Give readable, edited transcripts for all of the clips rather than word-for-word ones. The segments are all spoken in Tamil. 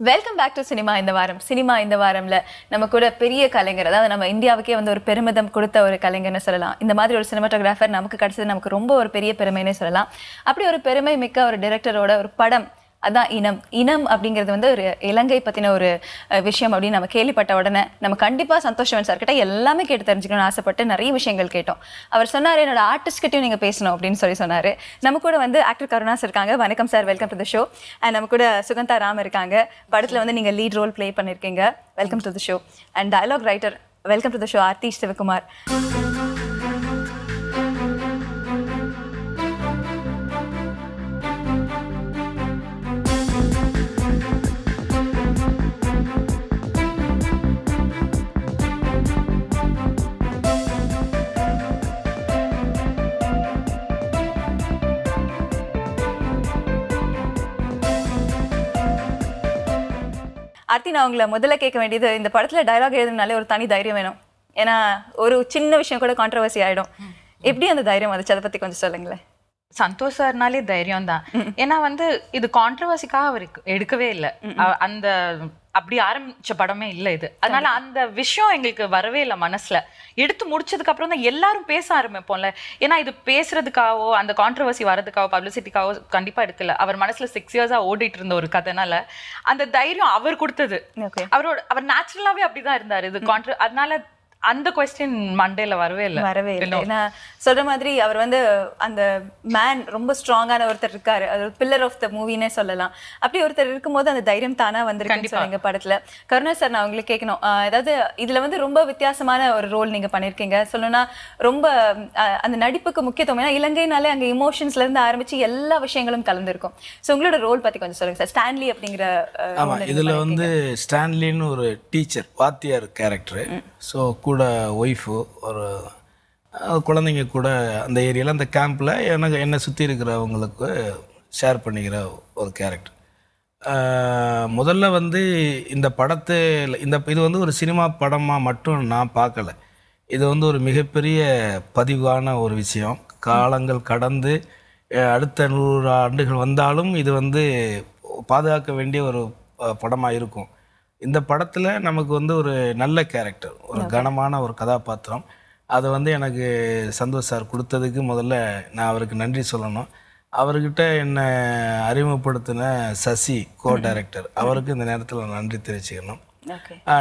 Welcome back to Cinema in the Varam. Cinema in the Varamல நம்ம கூட பெரிய கலைஞர் அதாவது நம்ம இந்தியாவுக்கே வந்து ஒரு பெருமிதம் கொடுத்த ஒரு கலைஞர்னு சொல்லலாம். இந்த மாதிரி ஒரு சினிமாட்டோகிராஃபர் நமக்கு கிடைச்சது நமக்கு ரொம்ப ஒரு பெரிய பெருமைனே சொல்லலாம். அப்படி ஒரு பெருமை மிக்க ஒரு டைரக்டரோட ஒரு படம் அதான் இனம். இனம் அப்படிங்கிறது வந்து ஒரு இலங்கை பத்தின ஒரு விஷயம் அப்படின்னு நம்ம கேள்விப்பட்ட உடனே நம்ம கண்டிப்பா சந்தோஷவன் சார் கிட்ட எல்லாமே கேட்டு தெரிஞ்சுக்கணும்னு ஆசைப்பட்டு நிறைய விஷயங்கள் கேட்டோம். அவர் சொன்னாரு என்னோட ஆர்டிஸ்ட் கிட்டயும் நீங்க பேசணும் அப்படின்னு சொன்னாரு. நம்ம கூட வந்து ஆக்டர் கருணாஸ் இருக்காங்க. வணக்கம் sir, welcome to the show. And நம்ம கூட சுகந்தா ராம் இருக்காங்க. படத்துல வந்து நீங்க லீட் ரோல் ப்ளே பண்ணிருக்கீங்க. Welcome to the show. And dialogue writer, welcome to the show, Aarthi Sivakumar. Aarthi, நான் உங்களை முதல்ல கேட்க வேண்டியது, இந்த படத்துல டயலாக் எழுதுனாலே ஒரு தனி தைரியம் வேணும். ஏன்னா ஒரு சின்ன விஷயம் கூட கான்ட்ரவர்சி ஆயிடும். எப்படி அந்த தைரியம் வந்துச்சு, அதை பத்தி கொஞ்சம் சொல்லுங்களேன். சந்தோஷ் சார்னாலே தைரியம் தான். ஏன்னா வந்து இது கான்ட்ரவர்சிக்காக அவர் எடுக்கவே இல்லை. அந்த அப்படி ஆரம்பிச்ச படமே இல்லை இது. அதனால அந்த விஷயம் எங்களுக்கு வரவே இல்லை மனசுல. எடுத்து முடிச்சதுக்கு அப்புறம் தான் எல்லாரும் பேச ஆரம்பிப்போம்ல. ஏன்னா இது பேசுறதுக்காகவோ அந்த கான்ட்ரவர்சி வரதுக்காகவோ பப்ளிசிட்டிக்காகவோ கண்டிப்பா எடுக்கல. அவர் மனசுல 6 இயர்ஸா ஓடிட்டு இருந்த ஒரு கதைனால அந்த தைரியம் அவர் கொடுத்தது. அவர் நேச்சுரலாவே அப்படிதான் இருந்தாரு. இது அதனால அந்த क्वेश्चन மண்டேல வரவே இல்லை. ஏன்னா சொல்ற மாதிரி அவர் வந்து அந்த மேன் ரொம்ப ஸ்ட்ராங்கான ஒருத்தர் இருக்காரு. அது ஒரு பில்லர் ஆஃப் த மூவினே சொல்லலாம். அப்படி ஒருத்தர் இருக்கும்போது அந்த தைரியம் தானா வந்திருக்கு படத்துல. கருணா சார், நான் உங்களுக்கு கேட்கணும், அதாவது இதுல வந்து ரொம்ப வித்தியாசமான ஒரு ரோல் நீங்க பண்ணிருக்கீங்க. சொல்லணும்னா ரொம்ப அந்த நடிப்புக்கு முக்கியத்துவம். ஏன்னா இலங்கைனாலே அங்க இமோஷன்ஸ்ல இருந்து ஆரம்பிச்சு எல்லா விஷயங்களும் கலந்துருக்கும். ஸோ உங்களோட ரோல் பத்தி கொஞ்சம் சொல்லுங்க சார். ஸ்டான்லி அப்படிங்கிற இதுல வந்து ஸ்டான்லின்னு ஒரு டீச்சர், வாத்தியார் கேரக்டர். ஸோ கூட ஒய்ஃபு ஒரு குழந்தைங்க கூட அந்த ஏரியாவில் அந்த கேம்பில் என்னை சுற்றி இருக்கிறவங்களுக்கு ஷேர் பண்ணிக்கிற ஒரு கேரக்டர். முதல்ல வந்து இந்த படத்தை இது வந்து ஒரு சினிமா படமாக மட்டும் நான் பார்க்கல. இது வந்து ஒரு மிகப்பெரிய பதிவான ஒரு விஷயம். காலங்கள் கடந்து அடுத்த 100 ஆண்டுகள் வந்தாலும் இது வந்து பாதுகாக்க வேண்டிய ஒரு படமாக இருக்கும். இந்த படத்தில் நமக்கு வந்து ஒரு நல்ல கேரக்டர், ஒரு கனமான ஒரு கதாபாத்திரம். அதை வந்து எனக்கு சந்தோஷ் சார் கொடுத்ததுக்கு முதல்ல நான் அவருக்கு நன்றி சொல்லணும். அவர்கிட்ட என்னை அறிமுகப்படுத்தின சசி டைரக்டர், அவருக்கு இந்த நேரத்தில் நன்றி தெரிவிச்சுக்கணும்.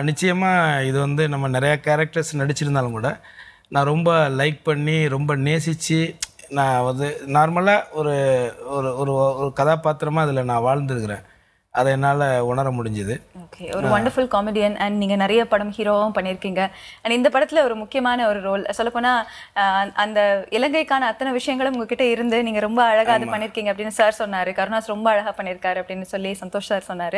நிச்சயமாக இது வந்து நம்ம நிறையா கேரக்டர்ஸ் நடிச்சிருந்தாலும் கூட நான் ரொம்ப லைக் பண்ணி ரொம்ப நேசித்து நான் வந்து நார்மலாக ஒரு ஒரு ஒரு கதாபாத்திரமாக அதில் நான் வாழ்ந்துருக்கிறேன். அதை என்னால் உணர முடிஞ்சுது. ஓகே, ஒரு வண்டர்ஃபுல் காமெடியன். அண்ட் நீங்கள் நிறைய படம் ஹீரோவும் பண்ணியிருக்கீங்க. அண்ட் இந்த படத்தில் ஒரு முக்கியமான ஒரு ரோல் சொல்லப்போனால் அந்த இலங்கைக்கான அத்தனை விஷயங்களும் உங்ககிட்ட இருந்து நீங்கள் ரொம்ப அழகாக அது பண்ணியிருக்கீங்க அப்படின்னு சார் சொன்னார். கருணாஸ் ரொம்ப அழகாக பண்ணியிருக்காரு அப்படின்னு சொல்லி சந்தோஷ் சார் சொன்னார்.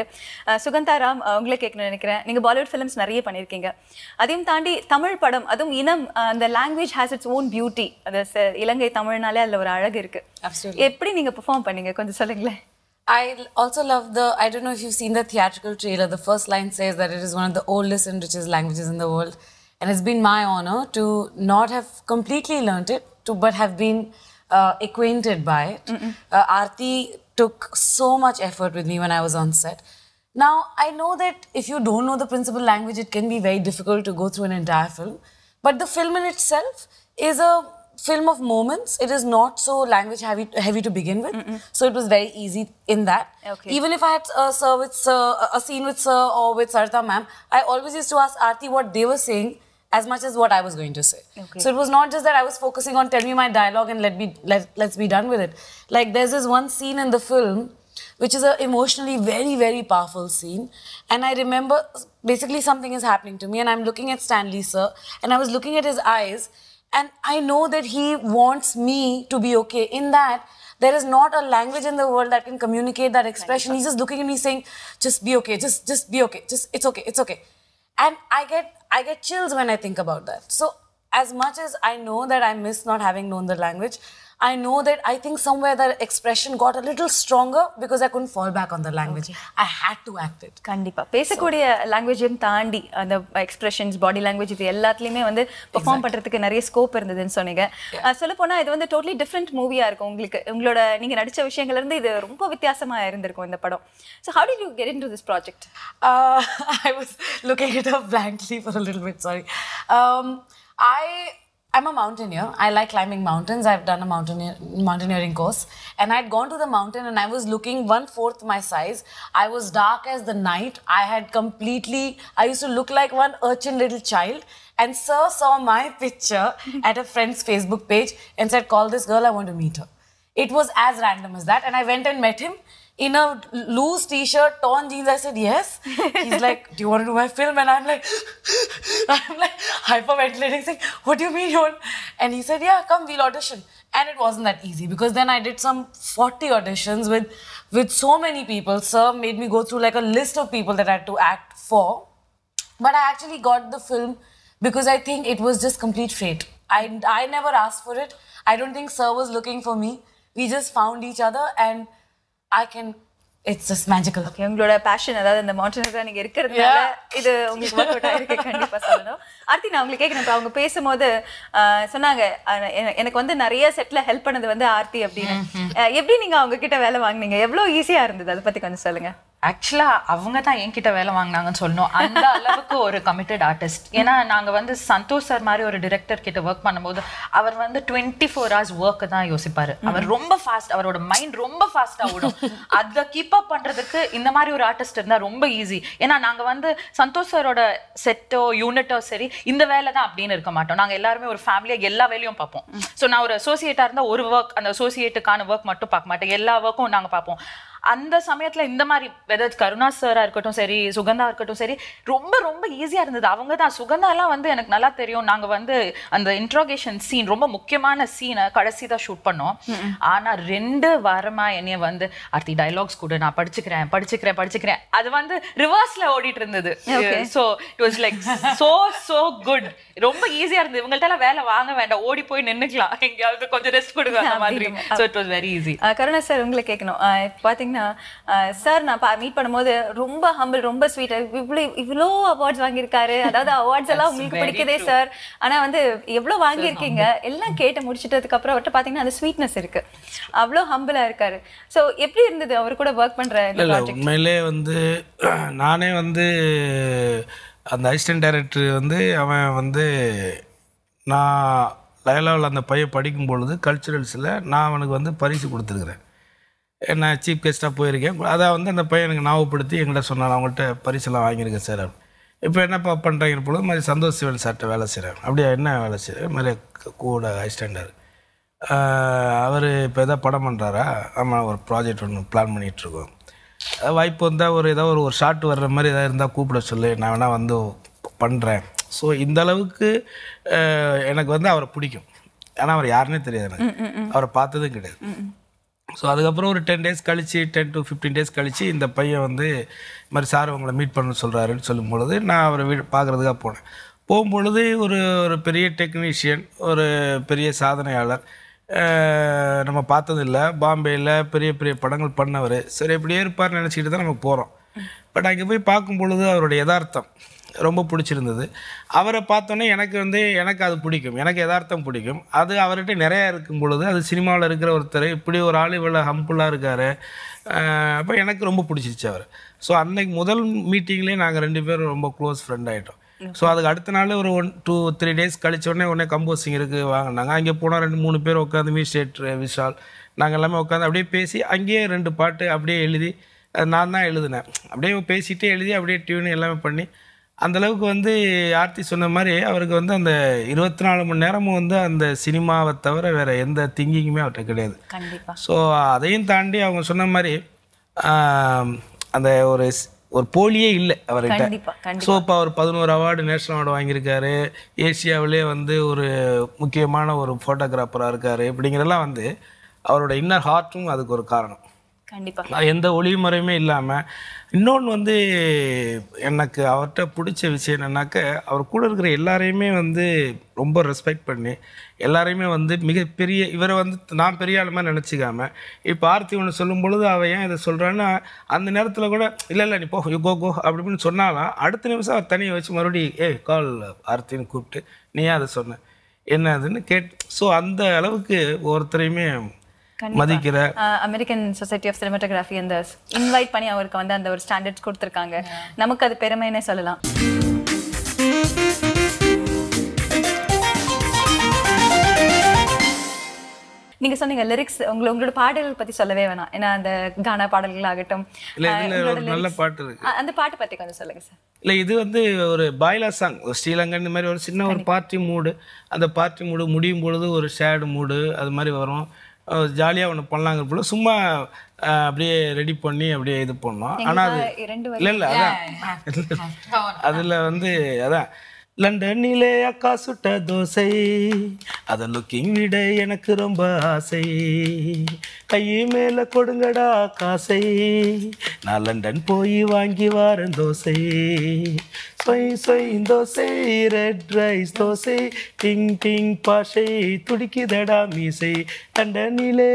சுகந்தா ராம், உங்களே கேட்கணும்னு நினைக்கிறேன். நீங்கள் பாலிவுட் ஃபிலிம்ஸ் நிறைய பண்ணியிருக்கீங்க. அதையும் தாண்டி தமிழ் படம், அதுவும் இனம், அந்த language has its own beauty. அது இலங்கை தமிழ்னாலே அதில் ஒரு அழகு இருக்குது. எப்படி நீங்கள் பெர்ஃபார்ம் பண்ணீங்க, கொஞ்சம் சொல்லுங்களேன். I also love I don't know if you've seen the theatrical trailer. The first line says that it is one of the oldest and richest languages in the world. And it's been my honor to not have completely learnt it, but have been acquainted by it. Aarti took so much effort with me when I was on set. Now, I know that if you don't know the principal language, it can be very difficult to go through an entire film. But the film in itself is a film of moments. It is not so language heavy to begin with. So it was very easy in that. Even if I had a scene with Sir or with Sarita ma'am, I always used to ask Aarti what they were saying as much as what I was going to say. So it was not just that I was focusing on tell me my dialogue and let's be done with it. Like there's this one scene in the film which is a emotionally very, very powerful scene. And I remember basically something is happening to me and I'm looking at Stanley sir and I was looking at his eyes. And I know that he wants me to be okay. In that, there is not a language in the world that can communicate that expression. He's just looking at me saying, just be okay, just be okay, it's okay, it's okay. And I get chills when I think about that. So as much as I know that I miss not having known the language, I know that I think somewhere the expression got a little stronger because I couldn't fall back on the language. I had to act it. கண்டிப்பா பேசக்கூடிய லாங்குவேஜையும் தாண்டி அந்த எக்ஸ்பிரஷன்ஸ் பாடி லாங்குவேஜ் இது எல்லாத்துலயுமே வந்து பெர்ஃபார்ம் பண்றதுக்கு நிறைய ஸ்கோப் இருந்ததுன்னு சொன்னீங்க. சொல்ல போனா இது வந்து டோட்டலி டிஃப்ரெண்ட் மூவியா இருக்கும் உங்களுக்கு. உங்களோட நீங்க நடிச்ச விஷயங்கள்ல இருந்து இது ரொம்ப வித்தியாசமா இருந்திருக்கும் இந்த படம். So how did you get into this project? I was looking at her blankly for a little bit, sorry. I'm a mountaineer. I like climbing mountains. I've done a mountaineering course. And I'd gone to the mountain and I was looking 1/4 my size. I was dark as the night. I used to look like one urchin little child. And sir saw my picture at a friend's Facebook page and said, call this girl, I want to meet her. It was as random as that. And I went and met him in a loose t-shirt, torn jeans. I said, yes. He's like, do you want to do my film? And I'm like hyperventilating, saying, what do you mean you want? And he said, yeah, come, we'll audition. And it wasn't that easy because then I did some 40 auditions with so many people. Sir made me go through like a list of people that I had to act for. But I actually got the film because I think it was just complete fate. I never asked for it. I don't think Sir was looking for me. We just found each other and it's just magical. Okay, உங்களோட passion அதாவது இந்த மவுண்டனரா நீங்க இருக்கிறதுனால இது உங்களுக்கு வொர்க் அவுட் ஆயிருக்கு கண்டிப்பா சொல்லணும். ஆர்த்தி நான் உங்களுக்கு கேக்குறேன் அவங்க பேசும்போது சொன்னாங்க எனக்கு வந்து நிறைய செட்ல ஹெல்ப் பண்ணது வந்து ஆர்த்தி அப்படின்னு. எப்படி நீங்க அவங்க கிட்ட வேலை வாங்குனீங்க? எவ்வளவு ஈஸியா இருந்தது? அதை பத்தி கொஞ்சம் சொல்லுங்க. ஆக்சுவலா அவங்க தான் என்கிட்ட வேலை வாங்கினாங்கன்னு சொல்லணும். அந்த அளவுக்கு ஒரு கமிட்டட் ஆர்டிஸ்ட். ஏன்னா நாங்க வந்து சந்தோஷ் சார் மாதிரி ஒரு டிரெக்டர் கிட்ட ஒர்க் பண்ணும்போது அவர் வந்து 24 hours ஒர்க் தான் யோசிப்பாரு. அவர் ரொம்ப ஃபாஸ்ட், அவரோட மைண்ட் ரொம்ப ஃபாஸ்டா ஓடும். அதை கீப் அப் பண்றதுக்கு இந்த மாதிரி ஒரு ஆர்டிஸ்ட் இருந்தா ரொம்ப ஈஸி. ஏன்னா நாங்க வந்து சந்தோஷ் சாரோட செட்டோ யூனிட்டோ சரி இந்த வேலை தான் அப்படின்னு இருக்க மாட்டோம். நாங்க எல்லாருமே ஒரு ஃபேமிலியா எல்லா வேலையும் பார்ப்போம். ஸோ நான் ஒரு அசோசியேட்டா இருந்தா ஒரு ஒர்க், அந்த அசோசியேட்டுக்கான ஒர்க் மட்டும் பார்க்க மாட்டேன், எல்லா ஒர்க்கும் நாங்க பார்ப்போம். அந்த சமயத்துல இந்த மாதிரி வெதர் கருணா சாரா இருக்கட்டும் சரி, சுகந்தா இருக்கட்டும் சரி, ரொம்ப ரொம்ப ஈஸியா இருந்தது. அவங்க தான் சுகந்தா எல்லாம் வந்து எனக்கு நல்லா தெரியும். நாங்க வந்து அந்த இன்ட்ரோகேஷன் சீன் ரொம்ப முக்கியமான சீனை கடைசி தான் ஷூட் பண்ணோம். ஆனா 2 வாரமா என்னைய வந்து ஆர்த்தி டைலாக்ஸ் கூட நான் படிச்சுக்கிறேன் அது வந்து ரிவர்ஸ்ல ஓடிட்டு இருந்தது. So it was like so good. ரொம்ப ஈஸியா இருந்தது. இவங்கள்ட்ட எல்லாம் வேலை வாங்க வேண்டாம், ஓடி போய் நின்னுக்கலாம், எங்கேயாவது கொஞ்சம் ரெஸ்ட் கொடுங்க அந்த மாதிரி. So it was very easy. Karuna sir உங்களை கேட்கணும். பாத்தீங்கன்னா சார் நான் மீட் பண்ணும்போது ரொம்ப ஹம்பிள், ரொம்ப ஸ்வீட், இவ்வளோ அவார்ட்ஸ் வாங்கியிருக்காரு. அதாவது அவார்ட்ஸ் எல்லாம் உங்களுக்கு பிடிக்குதே சார், ஆனா வந்து எவ்வளோ வாங்கியிருக்கீங்க எல்லாம் கேட்டு முடிச்சிட்டதுக்கு அப்புறம் அவர்கிட்ட பாத்தீங்கன்னா அந்த ஸ்வீட்னஸ் இருக்கு, அவ்வளோ ஹம்பிளா இருக்காரு. ஸோ எப்படி இருந்தது அவர் கூட ஒர்க் பண்ற? உண்மையிலே வந்து நானே வந்து அந்த அசிஸ்டன்ட் டைரக்டர் வந்து அவன் வந்து நான் லயலாவில் அந்த பையன் படிக்கும் பொழுது கல்ச்சுரல்ஸில் நான் அவனுக்கு வந்து பரிசு கொடுத்துருக்குறேன். நான் சீஃப் கெஸ்ட்டாக போயிருக்கேன். அதை வந்து அந்த பையன் எனக்கு ஞாபகப்படுத்தி எங்கிட்ட சொன்னான், அவங்கள்ட்ட பரிசெல்லாம் வாங்கியிருக்கேன் சார். இப்போ என்னப்பா பண்ணுறீங்க பொழுது மாதிரி சந்தோஷ் சிவன் சார்கிட்ட வேலை செய்கிறேன். அப்படியே என்ன வேலை செய்கிறேன்? மாதிரி கூட அசிஸ்டண்டார் அவர் இப்போ எதாவது படம் பண்ணுறாரா? ஆமாம், ஒரு ப்ராஜெக்ட் ஒன்று பிளான் பண்ணிகிட்ருக்கோம். வாய்ப்பு வந்தால் ஏதாவது ஒரு ஷார்ட் வர்ற மாதிரி எதாவது இருந்தால் கூப்பிட சொல்லு, நான் வேணால் வந்து பண்ணுறேன். ஸோ இந்த அளவுக்கு எனக்கு வந்து அவரை பிடிக்கும். ஆனால் அவர் யாருன்னே தெரியாது, எனக்கு அவரை பார்த்ததும் கிடையாது. ஸோ அதுக்கப்புறம் ஒரு 10 days கழிச்சு, 10 to 15 days கழித்து இந்த பையன் வந்து இது மாதிரி சார் உங்களை மீட் பண்ண சொல்கிறாருன்னு சொல்லும் பொழுது நான் அவரை பார்க்குறதுக்காக போனேன். போகும்பொழுது ஒரு பெரிய டெக்னீஷியன், ஒரு பெரிய சாதனையாளர், நம்ம பார்த்ததில்லை, பாம்பேயில் பெரிய பெரிய படங்கள் பண்ணவர். சரி எப்படியே இருப்பார்னு நினச்சிக்கிட்டு தான் நம்ம போகிறோம். பட் அங்கே போய் பார்க்கும் பொழுது அவருடைய யதார்த்தம் ரொம்ப பிடிச்சிருந்தது. அவரை பார்த்தோன்னே எனக்கு அது பிடிக்கும், எனக்கு யதார்த்தம் பிடிக்கும். அது அவர்கிட்ட நிறையா இருக்கும் பொழுது அது சினிமாவில் இருக்கிற ஒருத்தர் இப்படி ஒரு ஆள் இவ்வளோ ஹம்புளாக இருக்கார். அப்போ எனக்கு ரொம்ப பிடிச்சிருச்சு அவர். ஸோ அன்னைக்கு முதல் மீட்டிங்லேயே நாங்கள் 2 பேரும் ரொம்ப க்ளோஸ் ஃப்ரெண்ட் ஆகிட்டோம். ஸோ அதுக்கு அடுத்த நாள் ஒரு 1-2-3 days கழிச்ச உடனே கம்போசிங் இருக்குது வாங்கினாங்க. அங்கே போனால் 2-3 பேர் உட்காந்து மியூசியேட்டர் விஷால் நாங்கள் எல்லாமே உட்காந்து அப்படியே பேசி அங்கேயே 2 பாட்டு அப்படியே எழுதி நான் தான் எழுதினேன். அப்படியே பேசிகிட்டே எழுதி அப்படியே டியூன் எல்லாமே பண்ணி அந்தளவுக்கு வந்து ஆர்த்தி சொன்ன மாதிரி அவருக்கு வந்து அந்த 24 மணி நேரமும் வந்து அந்த சினிமாவை தவிர வேறு எந்த திங்கிங்குமே அவர்கிட்ட கிடையாது. ஸோ அதையும் தாண்டி அவங்க சொன்ன மாதிரி அந்த ஒரு போலியே இல்லை அவர்கிட்ட. ஸோ இப்போ அவர் 11 அவார்டு, நேஷ்னல் அவார்டு வாங்கியிருக்காரு. ஏசியாவிலே வந்து ஒரு முக்கியமான ஒரு ஃபோட்டோகிராஃபராக இருக்கார். இப்படிங்கிறதெல்லாம் வந்து அவரோட இன்னர் ஹார்ட்டும் அதுக்கு ஒரு காரணம். கண்டிப்பா எந்த ஒளிமறையுமே இல்லாமல். இன்னொன்று வந்து எனக்கு அவர்கிட்ட பிடிச்ச விஷயம் என்னன்னாக்க, அவர் கூட இருக்கிற எல்லாரையுமே வந்து ரொம்ப ரெஸ்பெக்ட் பண்ணி, எல்லாரையுமே வந்து மிகப்பெரிய இவரை வந்து நான் பெரிய ஆளுமா நினச்சிக்காம, இப்போ ஆர்த்தி ஒன்று சொல்லும் பொழுது அவள் ஏன் இதை சொல்கிறான்னா, அந்த நேரத்தில் கூட இல்லை நீ போ கோ அப்படின்னு சொன்னாலும் அடுத்த நிமிஷம் அவர் தனியை வச்சு மறுபடியும் கால் ஆர்த்தின்னு கூப்பிட்டு நீ ஏன் அதை சொன்ன என்ன அதுன்னு ஸோ அந்த அளவுக்கு ஒருத்தரையுமே மதிக்கிற அமெரிக்கன் சொசைட்டி ஆஃப் சினிமாட்டோகிராஃபி அந்த இன்வைட் பண்ணி அவருக்கு வந்து அந்த ஒரு ஸ்டாண்டர்ட்ஸ் கொடுத்துருக்காங்க. நமக்கு அது பெருமைன்னே சொல்லலாம். நீங்க சொன்னீங்க லிரிக்ஸ் உங்களோட பாடல்கள் பத்தி சொல்லவே வேணாம். ஏன்னா அந்த கானா பாடல்கள் ஆகட்டும், நல்ல பாட்டு இருக்கு. அந்த பாட்டு பத்தி கொஞ்சம் சொல்லுங்க சார். இல்லை இது வந்து ஒரு பாய்லா சாங், ஸ்ரீலங்கா இந்த மாதிரி ஒரு சின்ன ஒரு பார்ட்டி மூடு. அந்த பார்ட்டி மூடு முடியும் பொழுது ஒரு ஷேடு மூடு அது மாதிரி வரும். ஜாலியாக ஒன்று பண்ணலாங்க போல சும்மா அப்படியே ரெடி பண்ணி அப்படியே இது பண்ணோம். ஆனால் அது இல்லை அதான் அதில் வந்து அதான் லண்டனிலே அக்கா சுட்ட தோசை அதை லுக்கிங் விட எனக்கு ரொம்ப ஆசை, கையை மேலே கொடுங்கடா காசை, நான் லண்டன் போய் வாங்கி வாரேன் தோசை, சொய் சொய் தோசை ரெட் ரைஸ் தோசை டிங் டிங் பாஷை துடிக்குதடா மீசை, லண்டனிலே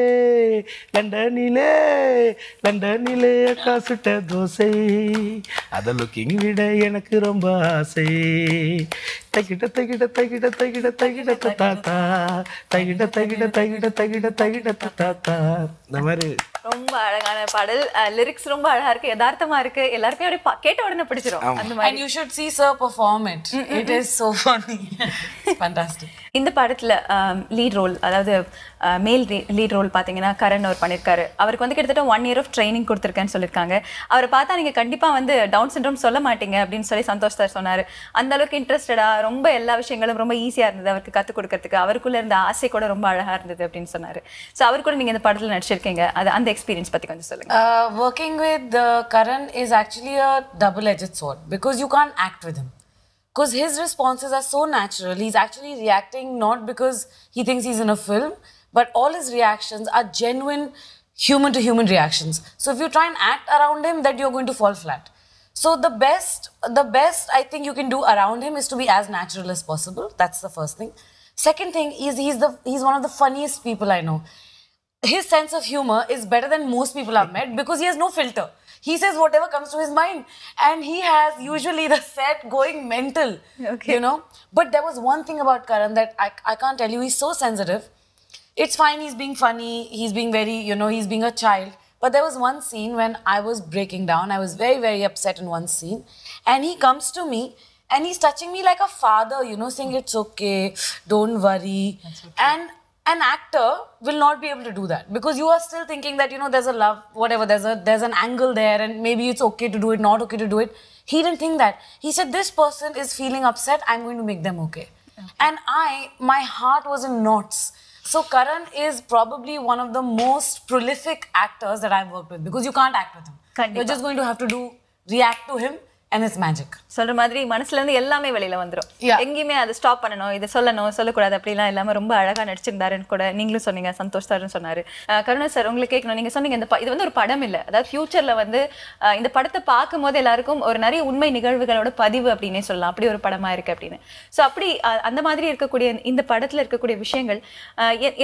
லண்டனிலே லண்டனிலே அக்கா சுட்ட தோசை அதை லுக்கிங் விட எனக்கு ரொம்ப ஆசை, தகிட தகிட தகிட தகிட தகிட தாத்தா தகிட தகிட தகிட தகிட தகிட தாத்தா. இந்த மாதிரி ரொம்ப அழகான பாடல். லிரிக்ஸ் ரொம்ப அழகா இருக்கு, யதார்த்தமா இருக்கு, எல்லாருக்கும் அப்படியே கேட்ட உடனே பிடிச்சிரும். அந்த மாதிரி and you should see sir perform it. It is so funny. It's fantastic. இந்த படத்துல லீட் ரோல், அதாவது மேல் லீட் ரோல் பாத்தீங்கன்னா கரண் அவர் பண்ணிருக்காரு. அவருக்கு வந்து கிட்டத்தட்ட 1 year ஆஃப் ட்ரைனிங் கொடுத்துருக்கேன்னு சொல்லியிருக்காங்க. அவரை பார்த்தா நீங்க கண்டிப்பா வந்து டவுன் சிண்ட்ரோம் சொல்ல மாட்டீங்க அப்படின்னு சொல்லி சந்தோஷ் சார் சொன்னாரு. அந்த அளவுக்கு இன்ட்ரெஸ்டடா ரொம்ப எல்லா விஷயங்களும் ரொம்ப ஈஸியா இருந்தது அவருக்கு கற்றுக் கொடுக்கறதுக்கு. அவருக்குள்ள இருந்த ஆசை கூட ரொம்ப அழகா இருந்தது அப்படின்னு சொன்னாரு. ஸோ அவர் கூட நீங்க இந்த படத்துல நடிச்சிருக்கீங்க, அது அந்த எக்ஸ்பீரியன்ஸ் பத்தி கொஞ்சம் சொல்லுங்க. Working with Karan is actually a double-edged sword because you can't act with him. Because his responses are so natural. He's actually reacting not because he thinks he's in a film, but all his reactions are genuine human to human reactions. So if you try and act around him, that you're going to fall flat. So the best I think you can do around him is to be as natural as possible. That's the first thing. Second thing is he's one of the funniest people I know. His sense of humor is better than most people I've met because he has no filter. He says whatever comes to his mind, and he has usually the set going mental. Okay. You know, but there was one thing about Karan that I can't tell you. He's so sensitive. It's fine, he's being funny, he's being very, you know, he's being a child. But there was one scene when I was breaking down. I was very, very upset in one scene, and he comes to me and he's touching me like a father, you know, saying it's okay, don't worry. And an actor will not be able to do that because you are still thinking that, you know, there's a love, whatever, there's an angle there and maybe it's okay to do it, not okay to do it. He didn't think that. He said, this person is feeling upset, I'm going to make them okay. And my heart was in knots. So Karan is probably one of the most prolific actors that I've worked with because you can't act with him. You're just going to have to react to him. And it's magic. சொல்ற மாதிரி மனசுல இருந்து எல்லாமே வெளியில வந்துரும். எங்கேயுமே அதை ஸ்டாப் பண்ணணும், இதை சொல்லணும், சொல்லக்கூடாது அப்படிலாம் இல்லாம ரொம்ப அழகா நடிச்சிருந்தாருன்னு கூட நீங்களும் சொன்னீங்க, சந்தோஷ் சார்னு சொன்னாரு. கருணா சார் உங்களுக்கு கேட்கணும், நீங்க சொன்னீங்க இது வந்து ஒரு படம் இல்லை, அதாவது ஃபியூச்சர்ல வந்து இந்த படத்தை பார்க்கும் போது எல்லாருக்கும் ஒரு நிறைய உண்மை நிகழ்வுகளோட பதிவு அப்படின்னே சொல்லலாம், அப்படி ஒரு படமா இருக்கு அப்படின்னு. ஸோ அப்படி அந்த மாதிரி இருக்கக்கூடிய இந்த படத்துல இருக்கக்கூடிய விஷயங்கள்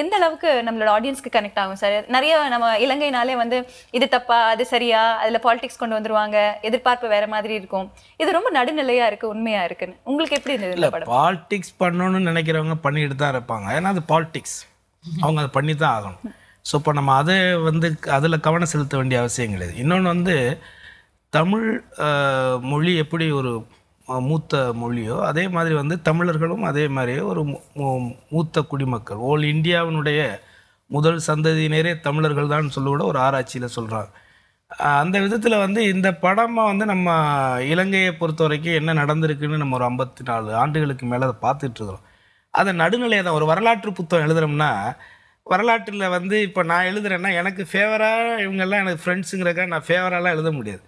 எந்த அளவுக்கு நம்மளோட ஆடியன்ஸ்க்கு கனெக்ட் ஆகும் சார்? நிறைய நம்ம இலங்கைனாலே வந்து இது தப்பா அது சரியா, அதுல பாலிடிக்ஸ் கொண்டு வந்துருவாங்க, எதிர்பார்ப்பு வேற மாதிரி இருக்கும். இது ரொம்ப நடுநிலையா இருக்கு, உண்மையா இருக்குன்னு உங்களுக்கு எப்படி இருந்தது? பாலிடிக்ஸ் பண்ணணும்னு நினைக்கிறவங்க பண்ணிட்டு தான் இருப்பாங்க, ஏன்னா அது பாலிடிக்ஸ், அவங்க அதை பண்ணி தான் ஆகணும். ஸோ இப்போ நம்ம அதை வந்து அதில் கவனம் செலுத்த வேண்டிய அவசியம் கிடையாது. இன்னொன்று வந்து தமிழ் மொழி எப்படி ஒரு மூத்த மொழியோ அதே மாதிரி வந்து தமிழர்களும் அதே மாதிரியே ஒரு மூத்த குடிமக்கள். ஓல் இந்தியாவினுடைய முதல் சந்ததியினரே தமிழர்கள் தான் சொல்ல கூட ஒரு ஆராய்ச்சியில் சொல்கிறாங்க. அந்த விதத்தில் வந்து இந்த படமாக வந்து நம்ம இலங்கையை பொறுத்த வரைக்கும் என்ன நடந்திருக்குன்னு நம்ம ஒரு 54 ஆண்டுகளுக்கு மேலே அதை பார்த்துட்ருக்குறோம். அதை நடுநிலையை தான் ஒரு வரலாற்று புத்தகம் எழுதுகிறோம்னா, வரலாற்றில் வந்து இப்போ நான் எழுதுறேன்னா எனக்கு ஃபேவராக இவங்கெல்லாம் எனக்கு ஃப்ரெண்ட்ஸுங்கிறக்காக நான் ஃபேவராலாம் எழுத முடியாது.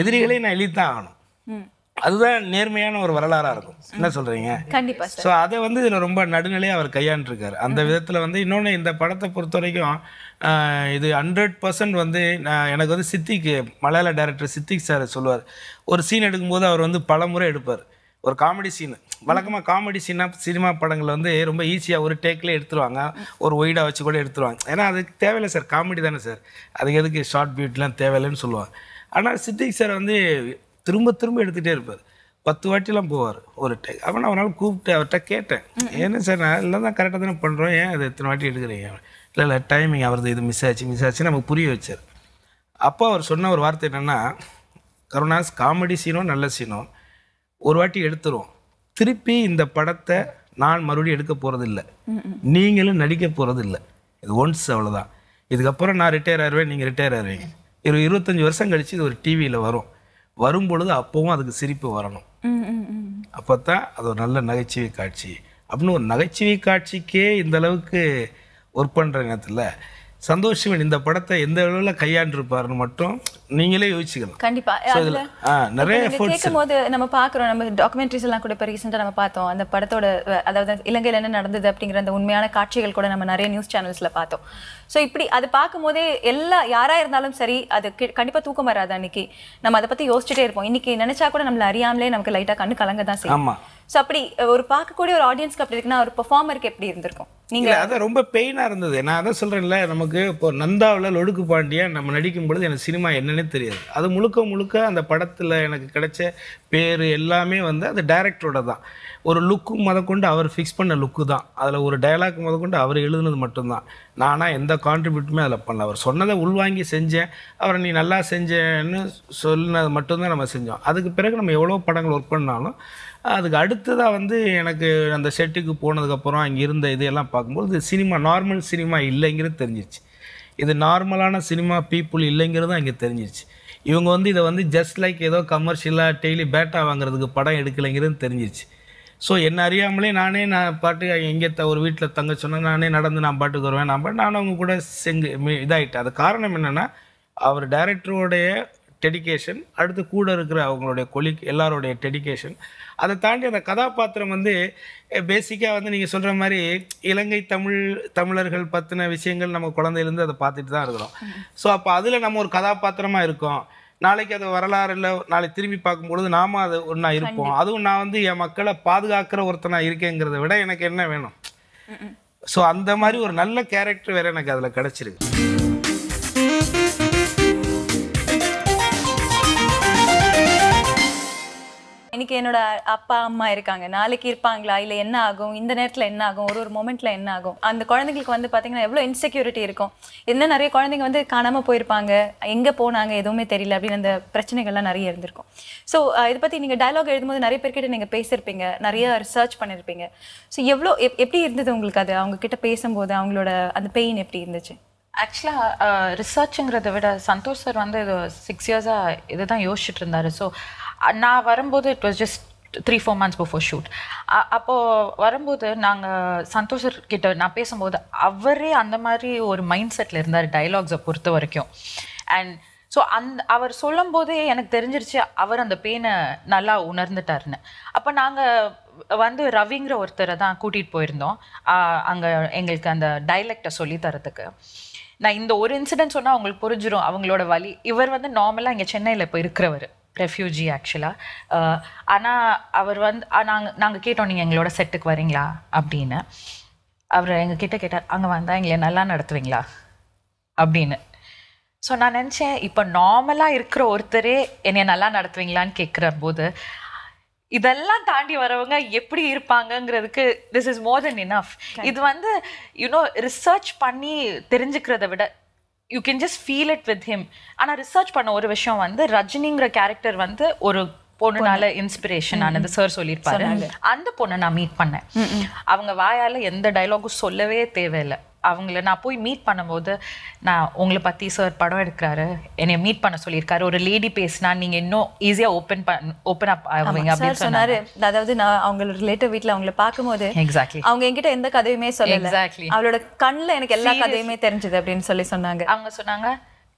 எதிரிகளையும் நான் எழுதித்தான் ஆகணும். அதுதான் நேர்மையான ஒரு வரலாறாக இருக்கும். என்ன சொல்கிறீங்க? கண்டிப்பா சார். ஸோ அதை வந்து இதில் ரொம்ப நடுநிலையாக அவர் கையாண்டுருக்காரு. அந்த விதத்தில் வந்து இன்னொன்று இந்த படத்தை பொறுத்த வரைக்கும் இது 100% வந்து எனக்கு வந்து சித்திக் மலையாள டைரக்டர் சித்திக் சார் சொல்லுவார், ஒரு சீன் எடுக்கும்போது அவர் வந்து பல முறை எடுப்பார். ஒரு காமெடி சீனு வழக்கமாக காமெடி சீனாக சினிமா படங்கள் வந்து ரொம்ப ஈஸியாக ஒரு டேக்லேயே எடுத்துருவாங்க, ஒரு ஒய்டாக வச்சு கூட எடுத்துருவாங்க. ஏன்னா அதுக்கு தேவையில்லை சார், காமெடி தானே சார், அதுக்கு எதுக்கு ஷார்ட் பியூட்லாம் தேவையில்லைன்னு சொல்லுவாங்க. ஆனால் சித்திக் சார் வந்து திரும்ப திரும்ப எடுத்துகிட்டே இருப்பார். 10 வாட்டிலாம் போவார் ஒரு டேக். அப்போ நான் ஒரு நாள் கூப்பிட்டு அவர்கிட்ட கேட்டேன், ஏன்னா சார் நான் இல்லை தான் கரெக்டாக தானே பண்ணுறோம், ஏன் அது எத்தனை வாட்டி எடுக்கிறீங்க? இல்லை டைமிங் அவரது இது மிஸ் ஆச்சு நமக்கு புரிய வச்சார். அப்போ அவர் சொன்ன ஒரு வார்த்தை என்னென்னா, கருணாஸ் காமெடி சீனோ நல்ல சீனோ ஒரு வாட்டி எடுத்துருவோம், திருப்பி இந்த படத்தை நான் மறுபடியும் எடுக்க போகிறதில்ல, நீங்களும் நடிக்க போகிறதில்ல, இது ஒன்ஸ் அவ்வளோதான். இதுக்கப்புறம் நான் ரிட்டையர் ஆயிடுவேன், நீங்கள் ரிட்டையர் ஆயிடுவீங்க. 25 வருஷம் கழித்து இது ஒரு டிவியில் வரும் பொழுது அப்போவும் அதுக்கு சிரிப்பு வரணும். அப்போ தான் அது ஒரு நல்ல நகைச்சுவை காட்சி அப்படின்னு. ஒரு நகைச்சுவை காட்சிக்கே இந்த அளவுக்கு ஒர்க் பண்ணுற நேரத்தில் சந்தோஷம் இந்த படத்தை எந்த அளவில் கையாண்டிருப்பாருன்னு மட்டும் நீங்களே யோசிச்சுக்கலாம். கண்டிப்பா. நிறைய கேட்கும் போது நம்ம பார்க்குறோம், நம்ம டாக்குமெண்ட்ரிஸ் எல்லாம் கூட இப்போ ரீசெண்டாக நம்ம பார்த்தோம், அந்த படத்தோட அதாவது இலங்கையில் என்ன நடந்தது அப்படிங்கிற அந்த உண்மையான காட்சிகள் கூட நம்ம நிறைய நியூஸ் சேனல்ஸில் பார்த்தோம். ஸோ இப்படி அது பார்க்கும்போதே யாராக இருந்தாலும் சரி, அது கண்டிப்பாக தூக்கம் வராது. அன்னைக்கு நம்ம அதை பற்றி யோசிச்சுட்டே இருப்போம். இன்னைக்கு நினைச்சா கூட நம்மள அறியாமலே நமக்கு லைட்டாக கண்ணு கலங்க தான் செய்யும். ஸோ அப்படி ஒரு பார்க்கக்கூடிய ஒரு ஆடியன்ஸ்க்கு அப்படி இருக்குன்னா ஒரு பெர்ஃபார்மருக்கு எப்படி இருந்திருக்கும்? நீங்கள் அதான் ரொம்ப பெயினாக இருந்தது. நான் அதான் சொல்கிறேன்ல, நமக்கு இப்போ நந்தாவில் லொடுக்கு பாண்டியா நம்ம நடிக்கும் பொழுது எனக்கு சினிமா என்னன்னே தெரியாது. அது முழுக்க அந்த படத்தில் எனக்கு கிடைச்ச பேர் எல்லாமே வந்து அது டைரக்டரோட தான். ஒரு லுக்கு முதற்கொண்டு அவர் ஃபிக்ஸ் பண்ண லுக்கு தான், அதில் ஒரு டைலாக் முதற்கொண்டு அவர் எழுதுனது மட்டும்தான். நானாக எந்த கான்ட்ரிபியூட்டுமே அதில் பண்ணல. அவர் சொன்னதை உள்வாங்கி செஞ்சேன், அவரை நீ நல்லா செஞ்சேன்னு சொன்னது மட்டும்தான் நம்ம செஞ்சோம். அதுக்கு பிறகு நம்ம எவ்வளோ படங்கள் ஒர்க் பண்ணாலும் அதுக்கு அடுத்ததாக வந்து எனக்கு அந்த செட்டுக்கு போனதுக்கப்புறம் அங்கே இருந்த இதையெல்லாம் பார்க்கும்போது சினிமா நார்மல் சினிமா இல்லைங்கிறது தெரிஞ்சிருச்சு. இது நார்மலான சினிமா பீப்புள் இல்லைங்கிறது அங்கே தெரிஞ்சிருச்சு. இவங்க வந்து இதை வந்து ஜஸ்ட் லைக் ஏதோ கமர்ஷியலாக டெய்லி பேட்டா வாங்குறதுக்கு படம் எடுக்கலைங்கிறது தெரிஞ்சிருச்சு. ஸோ என்ன அறியாமலே நான் பாட்டு எங்கே ஒரு வீட்டில் தங்க சொன்னால் நானே நடந்து நான் பாட்டுக்கு வருவேன், நானும் அவங்க கூட இதாகிட்டேன். அது காரணம் என்னென்னா அவர் டைரக்டரோடைய டெடிக்கேஷன், அடுத்து கூட இருக்கிற அவங்களுடைய எல்லாரோடைய டெடிக்கேஷன். அதை தாண்டி அந்த கதாபாத்திரம் வந்து பேசிக்காக வந்து நீங்கள் சொல்கிற மாதிரி இலங்கை தமிழர்கள் பற்றின விஷயங்கள் நம்ம குழந்தையிலேருந்து அதை பார்த்துட்டு தான் இருக்கிறோம். ஸோ அப்போ அதில் நம்ம ஒரு கதாபாத்திரமாக இருக்கோம். நாளைக்கு அது வரலாறு இல்லை, நாளைக்கு திரும்பி பார்க்கும்பொழுது நாம அது ஒன்றா இருப்போம். அதுவும் நான் வந்து என் மக்களை பாதுகாக்கிற ஒருத்தனா இருக்கேங்கிறத விட எனக்கு என்ன வேணும்? ஸோ அந்த மாதிரி ஒரு நல்ல கேரக்டர் வேறு எனக்கு அதில் கிடச்சிருக்கு. இன்னைக்கு என்னோட அப்பா அம்மா இருக்காங்க, நாளைக்கு இருப்பாங்களா, இல்லை என்ன ஆகும், இந்த நேரத்தில் என்ன ஆகும், ஒரு மொமெண்ட்ல என்ன ஆகும், அந்த குழந்தைங்களுக்கு வந்து பார்த்தீங்கன்னா எவ்வளோ இன்செக்யூரிட்டி இருக்கும். என்ன நிறைய குழந்தைங்க வந்து காணாமல் போயிருப்பாங்க, எங்கே போனாங்க எதுவுமே தெரியல அப்படின்னு அந்த பிரச்சனைகள்லாம் நிறைய இருந்திருக்கும். ஸோ இதை பற்றி நீங்கள் டயலாக் எழுதும்போது நிறைய பேர்கிட்ட நீங்கள் பேசியிருப்பீங்க, நிறைய ரிசர்ச் பண்ணியிருப்பீங்க. ஸோ எப்படி இருந்தது உங்களுக்கு அது அவங்க கிட்ட பேசும்போது அவங்களோட அந்த பெயின் எப்படி இருந்துச்சு? ஆக்சுவலாக ரிசர்ச்சுங்கிறத விட சந்தோஷ் சார் வந்து இது 6 இயர்ஸாக இதை தான் யோசிச்சுட்டு இருந்தார். ஸோ நான் வரும்போது it was just 3-4 months before shoot. அப்போது வரும்போது நாங்கள் சந்தோஷ் சார் கிட்ட நான் பேசும்போது அவரே அந்த மாதிரி ஒரு மைண்ட் செட்டில் இருந்தார் டைலாக்ஸை பொறுத்த வரைக்கும். அண்ட் ஸோ அவர் சொல்லும் போதே எனக்கு தெரிஞ்சிருச்சு அவர் அந்த பெயினை நல்லா உணர்ந்துட்டாருன்னு. அப்போ நாங்கள் வந்து ரவிங்கிற ஒருத்தரை தான் கூட்டிகிட்டு போயிருந்தோம் அங்கே எங்களுக்கு அந்த டைலெக்டை சொல்லி தரத்துக்கு. நான் இந்த ஒரு இன்சிடென்ட் சொன்னால் அவங்களுக்கு புரிஞ்சிடும் அவங்களோட வலி. இவர் வந்து நார்மலாக இங்கே சென்னையில் இப்போ இருக்கிறவர், ரெஃப்யூஜி ஆக்சுவலாக. ஆனால் அவர் வந்து நாங்கள் கேட்டோம் நீங்கள் எங்களோட செட்டுக்கு வரீங்களா அப்படின்னு. அவர் எங்கள் கிட்ட கேட்டார், அங்கே வந்தால் எங்களை நல்லா நடத்துவீங்களா அப்படின்னு. ஸோ நான் நினச்சேன், இப்போ நார்மலாக இருக்கிற ஒருத்தரே என்னை நல்லா நடத்துவீங்களான்னு கேட்குற போது இதெல்லாம் தாண்டி வரவங்க எப்படி இருப்பாங்கங்கிறதுக்கு this is more than enough. இது வந்து யூனோ ரிசர்ச் பண்ணி தெரிஞ்சுக்கிறத விட you can just feel it with him. ஆனால் ரிசர்ச் பண்ண ஒரு விஷயம் வந்து ரஜினிங்கிற கேரக்டர் வந்து ஒரு பொண்ணுனால இன்ஸ்பிரேஷன் ஆனது சார் சொல்லியிருப்பாரு. அந்த பொண்ணை நான் மீட் பண்ணேன். அவங்க வாயால் எந்த டைலாகும் சொல்லவே தேவையில்லை. அவங்கள நான் போய் மீட் பண்ணும்போது நான் உங்களை பற்றி சார் படம் எடுக்கிறாரு, என்னை மீட் பண்ண சொல்லியிருக்காரு, ஒரு லேடி பேசினா நீங்கள் இன்னும் ஈஸியாக ஓப்பன் அப் ஆகுவீங்க அப்படின்னு சொன்னாரு. அதாவது நான் அவங்களோட ரிலேட்டிவ் வீட்டில் அவங்கள பார்க்கும்போது எக்ஸாக்ட்லி அவங்க என்கிட்ட எந்த கதையுமே சொல்லல, எக்ஸாக்ட்லி அவளோட கண்ணில் எனக்கு எல்லா கதையுமே தெரிஞ்சது அப்படின்னு சொன்னாங்க. அவங்க சொன்னாங்க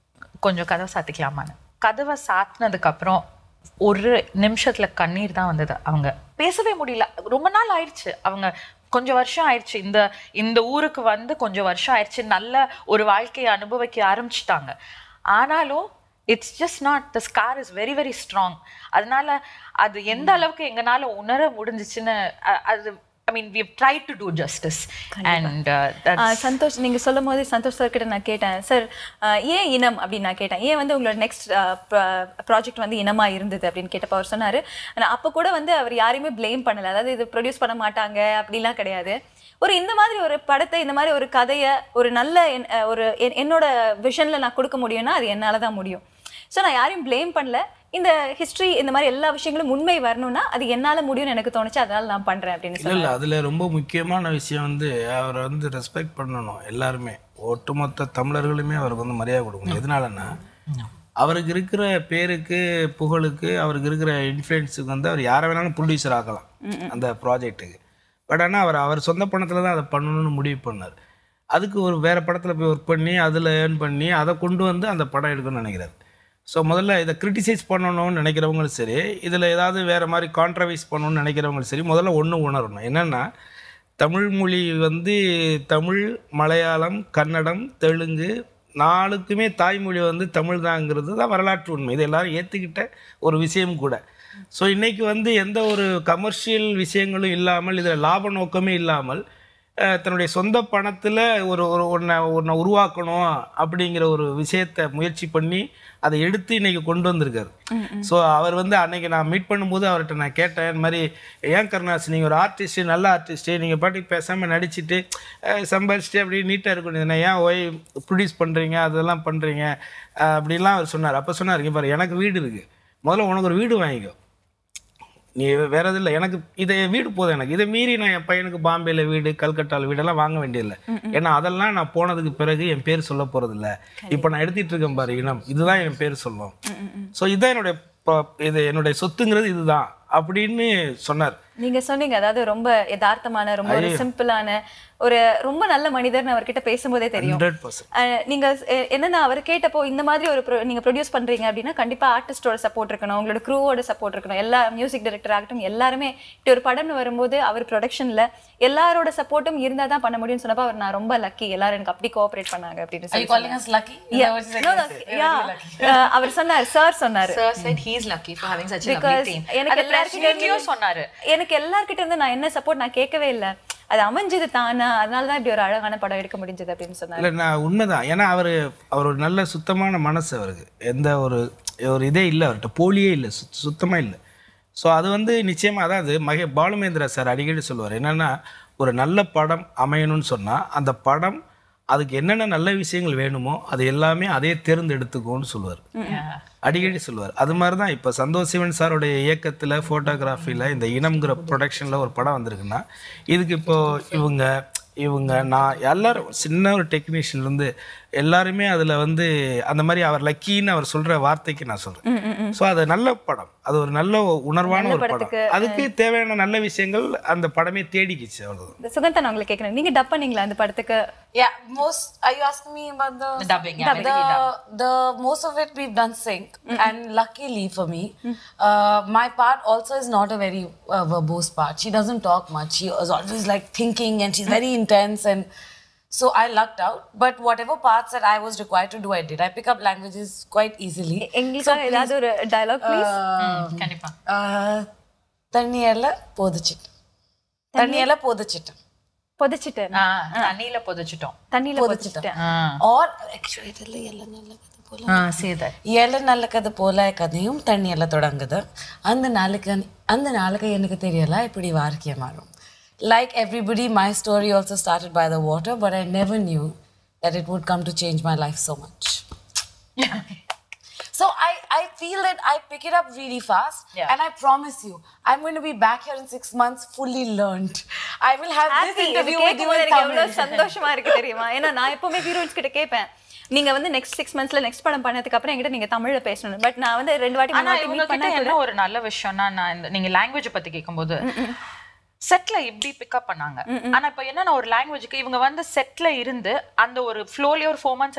கொஞ்சம் கதவை சாத்திக்கலாமான்னு. கதவை சாத்தினதுக்கப்புறம் ஒரு நிமிஷத்துல கண்ணீர் தான் வந்தது. அவங்க பேசவே முடியல. ரொம்ப நாள் ஆயிடுச்சு, அவங்க கொஞ்சம் வருஷம் ஆயிடுச்சு இந்த ஊருக்கு வந்து கொஞ்சம் வருஷம் ஆயிடுச்சு, நல்ல ஒரு வாழ்க்கையை அனுபவிக்க ஆரம்பிச்சுட்டாங்க. ஆனாலும் it's just not, the scar is very very strong. அதனால அது எந்த அளவுக்கு எங்களால உணர முடிஞ்சிச்சுன்னு அது I mean, we've tried to do justice. And Santhosh, நீங்க சொல்லும் போது சந்தோஷ் சார் கிட்ட நான் கேட்டேன், சார் ஏன் இனம் அப்படின்னு நான் கேட்டேன், ஏன் வந்து உங்களோட நெக்ஸ்ட் ப்ராஜெக்ட் வந்து இனமா இருந்தது அப்படின்னு கேட்டப்ப அவர் சொன்னாரு, அப்போ கூட வந்து அவர் யாரையுமே பிளேம் பண்ணல, அதாவது இது ப்ரொடியூஸ் பண்ண மாட்டாங்க அப்படிலாம் கிடையாது. இந்த மாதிரி ஒரு படத்தை, இந்த மாதிரி ஒரு கதையை ஒரு நல்ல என்னோட விஷன்ல நான் கொடுக்க முடியும்னா அது என்னால தான் முடியும். ஸோ நான் யாரையும் பிளேம் பண்ணல. இந்த ஹிஸ்ட்ரி, இந்த மாதிரி எல்லா விஷயங்களும் உண்மை வரணும்னா அது என்னால முடியும்னு எனக்கு தோணுச்சு, அதனால நான் பண்றேன் அப்படின்னு சொல்லி. இல்லை, அதில் ரொம்ப முக்கியமான விஷயம் வந்து அவரை வந்து ரெஸ்பெக்ட் பண்ணணும். எல்லாருமே, ஒட்டுமொத்த தமிழர்களுமே அவருக்கு வந்து மரியாதை கொடுக்கணும். எதனாலன்னா அவருக்கு இருக்கிற பேருக்கு, புகழுக்கு, அவருக்கு இருக்கிற இன்ஃப்ளூயன்ஸுக்கு வந்து அவர் யாரை வேணாலும் ப்ரொடியூசர் ஆக்கலாம் அந்த ப்ராஜெக்ட்டுக்கு. பட் ஆனால் அவர் சொந்த பணத்தில் தான் அதை பண்ணணும்னு முடிவு பண்ணார். அதுக்கு ஒரு வேறு படத்தில் போய் ஒர்க் பண்ணி அதில் ஏர்ன் பண்ணி அதை கொண்டு வந்து அந்த படம் எடுக்கணும்னு நினைக்கிறார். ஸோ முதல்ல இதை கிரிட்டிசைஸ் பண்ணணும்னு நினைக்கிறவங்களும் சரி, இதில் ஏதாவது வேறு மாதிரி கான்ட்ரவைஸ் பண்ணணும்னு நினைக்கிறவங்களும் சரி, முதல்ல ஒன்று உணரணும். என்னென்னா, தமிழ் மொழி வந்து தமிழ், மலையாளம், கன்னடம், தெலுங்கு 4க்குமே தாய்மொழி வந்து தமிழ் தாங்கிறது தான் வரலாற்று உண்மை. இது எல்லோரும் ஏற்றுக்கிட்ட ஒரு விஷயம் கூட. ஸோ இன்றைக்கி வந்து எந்த ஒரு கமர்ஷியல் விஷயங்களும் இல்லாமல், இதில் லாப நோக்கமே இல்லாமல், தன்னுடைய சொந்த பணத்தில் ஒன்றை உருவாக்கணும் அப்படிங்கிற ஒரு விஷயத்தை முயற்சி பண்ணி அதை எடுத்து இன்றைக்கி கொண்டு வந்திருக்காரு. ஸோ அவர் வந்து அன்றைக்கி நான் மீட் பண்ணும்போது அவர்கிட்ட நான் கேட்டேன், இந்த மாதிரி ஏன் கருணாஸ், நீங்கள் ஒரு ஆர்டிஸ்ட்டு, நல்ல ஆர்டிஸ்ட்டு, நீங்கள் பாட்டுக்கு பேசாமல் நடிச்சுட்டு சம்பாரிச்சிட்டு அப்படி நீட்டாக இருக்கணும், ஏன் ஓய் ப்ரொடியூஸ் பண்ணுறீங்க, அதெல்லாம் பண்ணுறீங்க அப்படின்லாம் அவர் சொன்னார். அப்போ சொன்னார், இங்கே பாரு, எனக்கு வீடு இருக்குது, முதல்ல உனக்கு ஒரு வீடு வாங்கிக்கோ, நீ வேற எதுவும் இல்லை, எனக்கு இதை வீடு போதும், எனக்கு இதை மீறி நான் என் பையனுக்கு பாம்பேல வீடு, கல்கட்டாவில் வீடெல்லாம் வாங்க வேண்டியதில்லை. ஏன்னா அதெல்லாம் நான் போனதுக்கு பிறகு என் பேர் சொல்ல போகிறதில்ல. இப்போ நான் எடுத்துகிட்டு இருக்கேன் பாரு இனம், இதுதான் என் பேர் சொல்லும். ஸோ இதுதான் என்னுடைய சொத்துங்கிறது இதுதான் அப்படின்னு சொன்னார். நீங்க சொன்னீங்க, அதாவது ரொம்ப யதார்த்தமான, ரொம்ப ஒரு சிம்பிளான, ஒரு ரொம்ப நல்ல மனிதர்னு அவர்கிட்ட பேசும்போதே தெரியும். நீங்க என்னன்னா, அவர் கேட்டப்போ இந்த மாதிரி நீங்க ப்ரொடியூஸ் பண்றீங்க அப்படின்னா கண்டிப்பா ஆர்டிஸ்டோட சப்போர்ட் இருக்கணும், உங்களோட க்ரூவோட சப்போர்ட் இருக்கணும், எல்லா மியூசிக் டைரக்டர் ஆகட்டும், எல்லாருமே இப்படி ஒரு படம்னு வரும்போது அவர் ப்ரொடக்ஷன்ல எல்லாரோட சப்போர்ட்டும் இருந்தா தான் பண்ண முடியும்னு சொன்னப்போ அவர் நான் ரொம்ப லக்கி, எல்லாரும் எனக்கு அப்படி கோஆபரேட் பண்ணாங்க அப்படின்னு சொல்லி. அவர் சொன்னார், சார் சொன்னாரு, எனக்கு எல்லார்கிட்ட இருந்து நான் என்ன சப்போர்ட் நான் கேட்கவே இல்லை, அது அமைஞ்சது தானா, அதனாலதான் இப்படி ஒரு அழகான படம் எடுக்க முடிஞ்சது அப்படின்னு சொன்னாரு. இல்லை, நான் உண்மைதான். ஏன்னா அவர் ஒரு நல்ல சுத்தமான மனசு, அவருக்கு எந்த ஒரு இதே இல்லை, அவர்கிட்ட போலியே இல்லை, சுத்தமாக இல்லை. ஸோ அது வந்து நிச்சயமாக, அதாவது பாலுமேந்திரா சார் அடிக்கடி சொல்லுவார், என்னென்னா ஒரு நல்ல படம் அமையணும்னு சொன்னால் அந்த படம் அதுக்கு என்னென்ன நல்ல விஷயங்கள் வேணுமோ அது எல்லாமே அதே தேர்ந்தெடுத்துக்கோன்னு சொல்லுவார், அடிக்கடி சொல்லுவார். அது மாதிரி தான் இப்போ சந்தோஷ் சிவன் சாருடைய இயக்கத்தில் ஃபோட்டோகிராஃபியில் இந்த இனம்ங்கிற ப்ரொடக்ஷனில் ஒரு படம் வந்திருக்குன்னா, இதுக்கு இப்போது இவங்க நான் எல்லாரும் சின்ன ஒரு டெக்னீஷியன்லேருந்து எல்லாருமே அதில் வந்து அந்த மாதிரி அவர் லக்கின்னு அவர் சொல்கிற வார்த்தைக்கு நான் சொல்கிறேன். ஸோ அது நல்ல படம், அது ஒரு நல்ல உணர்வான ஒரு படம், அதுக்கு தேவையான நல்ல விஷயங்கள் அந்த படமே தேடிக்கிச்சு. அவ்வளோதான். சுகந்தா, நான் உங்களுக்கு கேட்குறேன், நீங்கள் டப் பண்ணீங்களா அந்த படத்துக்கு? Yeah, are you asking me about the dubbing? The most of it we've done sync, and luckily for me, my part also is not a very verbose part. She doesn't talk much. She is always like thinking, and she's very intense, and so I lucked out. But whatever parts that I was required to do, I did. I pick up languages quite easily. English ஏதாவது ஒரு dialogue please? கண்டிப்பா. தண்ணியல போதிச்சிட்டு, தண்ணியல போதிச்சிட்டு, பொதிச்சிட்டேன், தண்ணியில பொதிச்சிட்டோம், தண்ணியில பொதிச்சிட்டேன். or actually இதெல்லாம் எல்லாம் நல்ல கதை போல, எல்லாம் நல்ல கதை போல கதையும் தண்ணியில தொடங்குது. அந்த நாளுக்கு எனக்கு தெரியல இப்படி வாழ்க்கைய மாறும். Like everybody, my story also started by the water, but I never knew that it would come to change my life so much. So I feel that I pick it up really fast, and I promise you, I'm going to be back here in 6 months fully learned. I will have this interview with you in Tamil. எவ்வளவு சந்தோஷமா இருக்கு தெரியுமா? ஏன்னா நான் எப்பவுமே ஹீரோயின்ஸ் கிட்ட கேட்பேன், நீங்க வந்து நெக்ஸ்ட் 6 monthsல நெக்ஸ்ட் படம் பண்ணதுக்கு அப்புறம் என்கிட்ட நீங்க தமிழ்ல பேசணும். பட் நான் வந்து 2 வாட்டி மீட் பண்ண என்ன ஒரு நல்ல விஷயம்னா, நான் நீங்க லாங்குவேஜ் பத்தி கேட்கும்போது செட்ல இப்படி பிக்கப் பண்ணாங்க. ஆனா இப்ப என்னன்னா ஒரு லாங்குவேஜுக்கு இவங்க வந்து செட்ல இருந்து அந்த ஒரு ஃப்ளோலயே ஒரு 4 months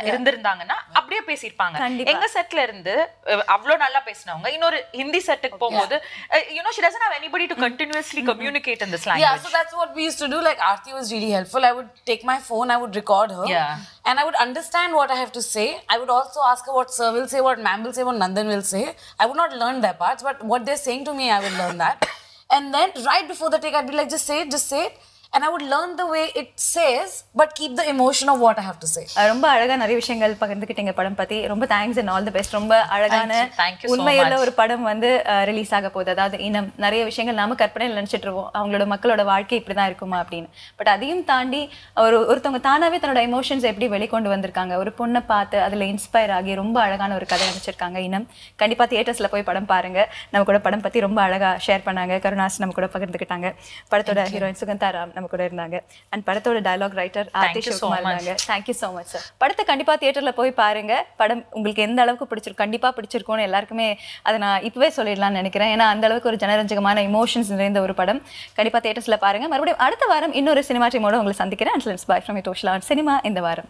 இருந்திருந்தாங்கன்னா அப்படியே பேசியிருப்பாங்க. எங்க செட்ல இருந்து அவ்வளோ நல்லா பேசினவங்க இன்னொரு ஹிந்தி செட்டுக்கு போகும்போது she doesn't have anybody to continuously communicate in this language. Yeah, so that's what we used to do. Like Aarti was really helpful. I would take my phone, I would record her, and I would understand what I have to say. I would also ask her what Sir will say, what Ma'am will say, what Nandan will say. I would not learn their parts, but what they're saying to me, I would learn that. And then right before the take, I'd be like, just say it. And I would learn the way it says, but keep the emotion of what I have to say. ரொம்ப அழகா நிறைய விஷயங்கள் பகிர்ந்துக்கிட்டீங்க படம் பத்தி. ரொம்ப thanks and all the best. ரொம்ப அழகான உண்மையுள்ள ஒரு படம் வந்து ரிலீஸ் ஆக போகுது. அதாவது இனம் நிறைய விஷயங்கள் நாம கற்பனையில் நினைச்சிட்டு இருக்கோம் அவங்களோட மக்களோட வாழ்க்கை இப்படிதான் இருக்குமா அப்படின்னு. பட் அதையும் தாண்டி ஒருத்தவங்க தானாவே தன்னோட எமோஷன்ஸ் எப்படி வெளிக்கொண்டு வந்திருக்காங்க. ஒரு பொண்ணை பார்த்து அதுல இன்ஸ்பயர் ஆகி ரொம்ப அழகான ஒரு கதை நினைச்சிருக்காங்க இனம். கண்டிப்பா தியேட்டர்ஸ்ல போய் படம் பாருங்க. நம்ம கூட படம் பத்தி ரொம்ப அழகா ஷேர் பண்ணாங்க. கருணாஸ் நம்ம கூட பகிர்ந்துக்கிட்டாங்க. படத்தோட ஹீரோயின் சுகந்தாராம் நம்ம கூட இருந்தாங்க. அண்ட் படத்தோட டயலாக் ரைட்டர் ஆர்த்தி சிவகுமார் இருந்தாங்க. Thank you so much sir. படத்தை கண்டிப்பா தியேட்டர்ல போய் பாருங்க. படம் உங்களுக்கு எந்த அளவுக்கு பிடிச்சிருக்கு கண்டிப்பா பிடிச்சிருக்கும்னு எல்லாருக்குமே அதை நான் இப்பவே சொல்லிடலாம்னு நினைக்கிறேன். ஏன்னா அந்த அளவுக்கு ஒரு ஜனரஞ்சகமான இமோஷன்ஸ் நிறைந்த ஒரு படம். கண்டிப்பா தியேட்டர்ஸ்ல பாருங்க. மறுபடியும் அடுத்த வாரம் இன்னொரு சினிமா டீமோட உங்களை சந்திக்கிறேன். அண்ட் பை ஃப்ரம் யோஷிலா சினிமா இந்த வாரம்.